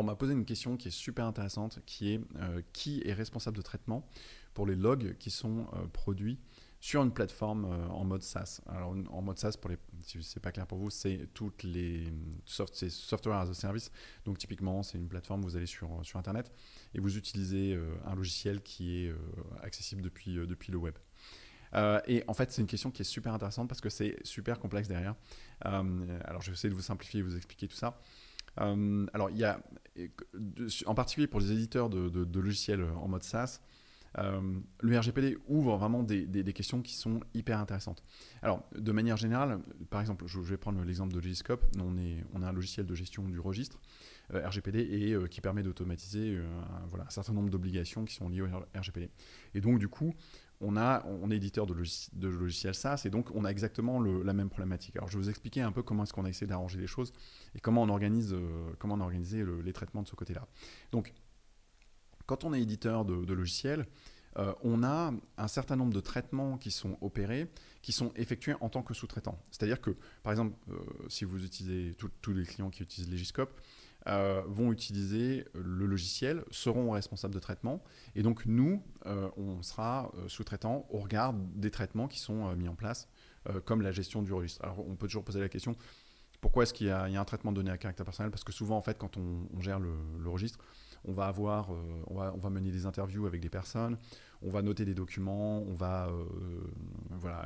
On m'a posé une question qui est super intéressante, qui est responsable de traitement pour les logs qui sont produits sur une plateforme en mode SaaS. Alors en mode SaaS, si c'est pas clair pour vous, c'est toutes les c'est software as a service. Donc typiquement, c'est une plateforme, vous allez sur Internet et vous utilisez un logiciel qui est accessible depuis le web. Et en fait, c'est une question qui est super intéressante parce que c'est super complexe derrière. Alors je vais essayer de vous simplifier et vous expliquer tout ça. Alors, il y a, en particulier pour les éditeurs de logiciels en mode SaaS, le RGPD ouvre vraiment des questions qui sont hyper intéressantes. Alors, de manière générale, par exemple, je vais prendre l'exemple de Logiscope. On a un logiciel de gestion du registre RGPD et qui permet d'automatiser un certain nombre d'obligations qui sont liées au RGPD. Et donc, du coup, on est éditeur de logiciels SaaS et donc on a exactement la même problématique. Alors je vais vous expliquer un peu comment est-ce qu'on a essayé d'arranger les choses et comment on a organisé les traitements de ce côté-là. Donc quand on est éditeur de logiciels, on a un certain nombre de traitements qui sont opérés, qui sont effectués en tant que sous-traitant. C'est-à-dire que, par exemple, si vous utilisez tous les clients qui utilisent Legiscope, vont utiliser le logiciel, seront responsables de traitement, et donc nous, on sera sous-traitant au regard des traitements qui sont mis en place, comme la gestion du registre. Alors on peut toujours poser la question, pourquoi est-ce qu'il y a un traitement de données à caractère personnel? Parce que souvent, en fait, quand on gère le registre, on va mener des interviews avec des personnes, on va noter des documents, on va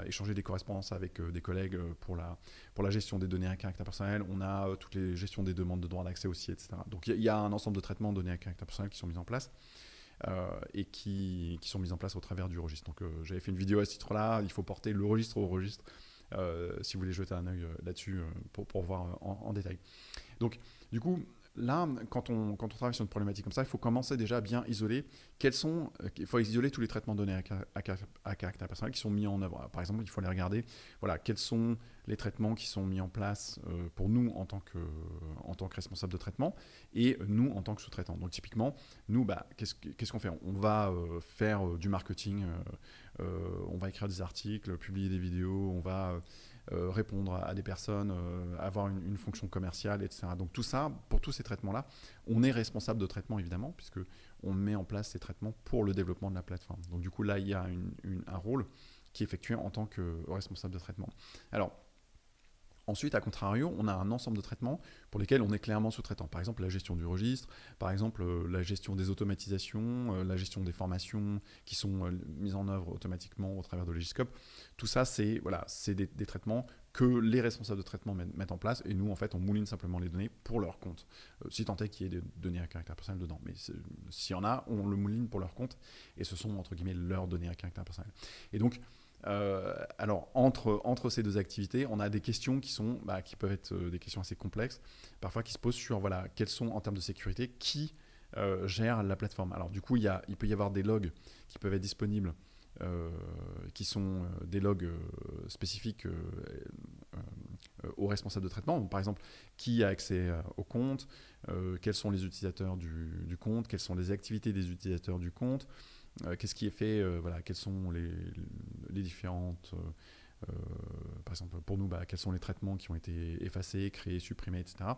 échanger des correspondances avec des collègues pour la gestion des données à caractère personnel. On a toutes les gestions des demandes de droit d'accès aussi, etc. Donc il y a un ensemble de traitements de données à caractère personnel qui sont mis en place. Et qui sont mis en place au travers du registre. Donc j'avais fait une vidéo à ce titre-là, il faut porter le registre au registre, si vous voulez jeter un œil là-dessus pour voir en détail. Donc, du coup, là, quand on travaille sur une problématique comme ça, il faut commencer déjà à bien isoler il faut isoler tous les traitements de données à caractère personnel qui sont mis en œuvre. Par exemple, il faut aller regarder, voilà, quels sont les traitements qui sont mis en place pour nous en tant que responsable de traitement et nous en tant que sous-traitant. Donc, typiquement, nous, qu'est-ce qu'on fait? On va faire du marketing, on va écrire des articles, publier des vidéos, on va répondre à des personnes, avoir une fonction commerciale, etc. Donc tout ça, pour tous ces traitements-là, on est responsable de traitement évidemment, puisque on met en place ces traitements pour le développement de la plateforme. Donc du coup là, il y a un rôle qui est effectué en tant que responsable de traitement. Alors, ensuite, à contrario, on a un ensemble de traitements pour lesquels on est clairement sous-traitant. Par exemple, la gestion du registre, par exemple, la gestion des automatisations, la gestion des formations qui sont mises en œuvre automatiquement au travers de Legiscope. Tout ça, c'est des traitements que les responsables de traitement mettent en place et nous, en fait, on mouline simplement les données pour leur compte. Si tant est qu'il y ait des données à caractère personnel dedans. Mais s'il y en a, on le mouline pour leur compte et ce sont, entre guillemets, leurs données à caractère personnel. Et donc, alors, entre ces deux activités, on a des questions qui peuvent être des questions assez complexes, parfois qui se posent sur quels sont, en termes de sécurité, qui gère la plateforme. Alors, du coup, il peut y avoir des logs qui peuvent être disponibles, qui sont des logs spécifiques aux responsables de traitement. Donc, par exemple, qui a accès au compte, quels sont les utilisateurs du compte, quelles sont les activités des utilisateurs du compte. Qu'est-ce qui est fait, quelles sont les différentes, par exemple pour nous, quels sont les traitements qui ont été effacés, créés, supprimés, etc.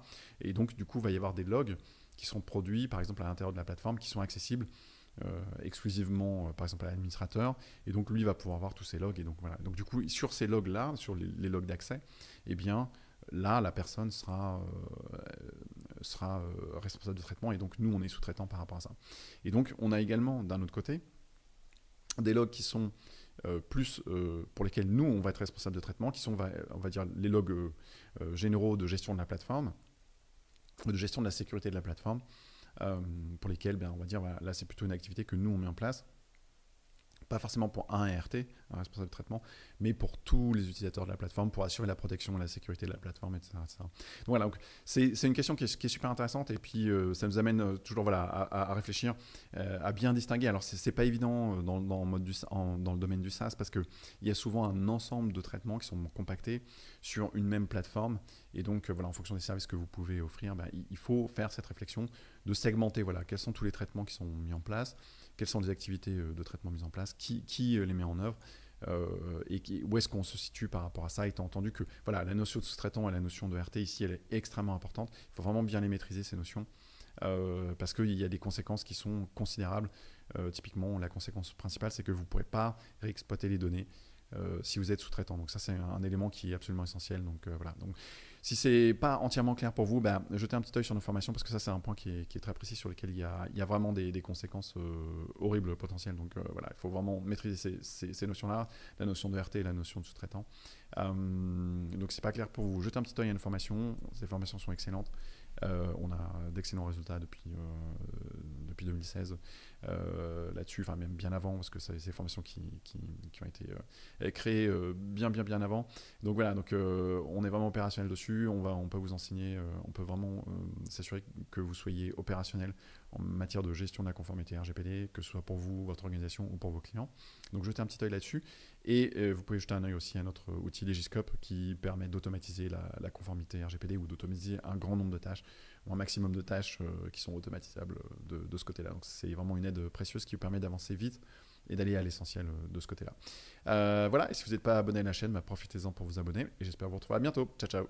Et donc du coup, il va y avoir des logs qui sont produits, par exemple à l'intérieur de la plateforme, qui sont accessibles exclusivement, par exemple à l'administrateur. Et donc lui va pouvoir voir tous ces logs. Et donc voilà. Donc du coup, sur ces logs-là, sur les logs d'accès, eh bien là, la personne sera responsable de traitement et donc nous, on est sous-traitant par rapport à ça. Et donc, on a également, d'un autre côté, des logs qui sont pour lesquels nous, on va être responsable de traitement, qui sont, on va dire, les logs généraux de gestion de la plateforme, de gestion de la sécurité de la plateforme, pour lesquels, on va dire, là, c'est plutôt une activité que nous, on met en place. Pas forcément pour un RT, un responsable de traitement, mais pour tous les utilisateurs de la plateforme, pour assurer la protection et la sécurité de la plateforme, etc. etc. Donc voilà, donc c'est une question qui est super intéressante et puis ça nous amène toujours à réfléchir, à bien distinguer. Alors c'est pas évident dans le domaine du SaaS parce qu'il y a souvent un ensemble de traitements qui sont compactés sur une même plateforme et donc en fonction des services que vous pouvez offrir, il faut faire cette réflexion de segmenter quels sont tous les traitements qui sont mis en place, quelles sont les activités de traitement mises en place, qui les met en œuvre et où est-ce qu'on se situe par rapport à ça, étant entendu que la notion de sous-traitant et la notion de RT ici, elle est extrêmement importante. Il faut vraiment bien les maîtriser, ces notions, parce qu'il y a des conséquences qui sont considérables. Typiquement, la conséquence principale, c'est que vous ne pourrez pas réexploiter les données si vous êtes sous-traitant. Donc ça, c'est un élément qui est absolument essentiel. Donc voilà. Donc, si c'est pas entièrement clair pour vous, jetez un petit œil sur nos formations parce que ça, c'est un point qui est très précis sur lequel il y a vraiment des conséquences horribles potentielles. Donc voilà, il faut vraiment maîtriser ces notions-là, la notion de RT et la notion de sous-traitant. Donc si c'est pas clair pour vous, jetez un petit œil à nos formations. Ces formations sont excellentes. On a d'excellents résultats depuis 2016 là-dessus, enfin même bien avant, parce que c'est des formations qui ont été créées bien avant. Donc voilà, on est vraiment opérationnel dessus, on peut vous enseigner, on peut vraiment s'assurer que vous soyez opérationnel en matière de gestion de la conformité RGPD, que ce soit pour vous, votre organisation ou pour vos clients. Donc jetez un petit œil là-dessus. Et vous pouvez jeter un œil aussi à notre outil Legiscope qui permet d'automatiser la conformité RGPD ou d'automatiser un grand nombre de tâches, ou un maximum de tâches qui sont automatisables de ce côté-là. Donc c'est vraiment une aide précieuse qui vous permet d'avancer vite et d'aller à l'essentiel de ce côté-là. Voilà, et si vous n'êtes pas abonné à la chaîne, profitez-en pour vous abonner. Et j'espère vous retrouver à bientôt. Ciao, ciao.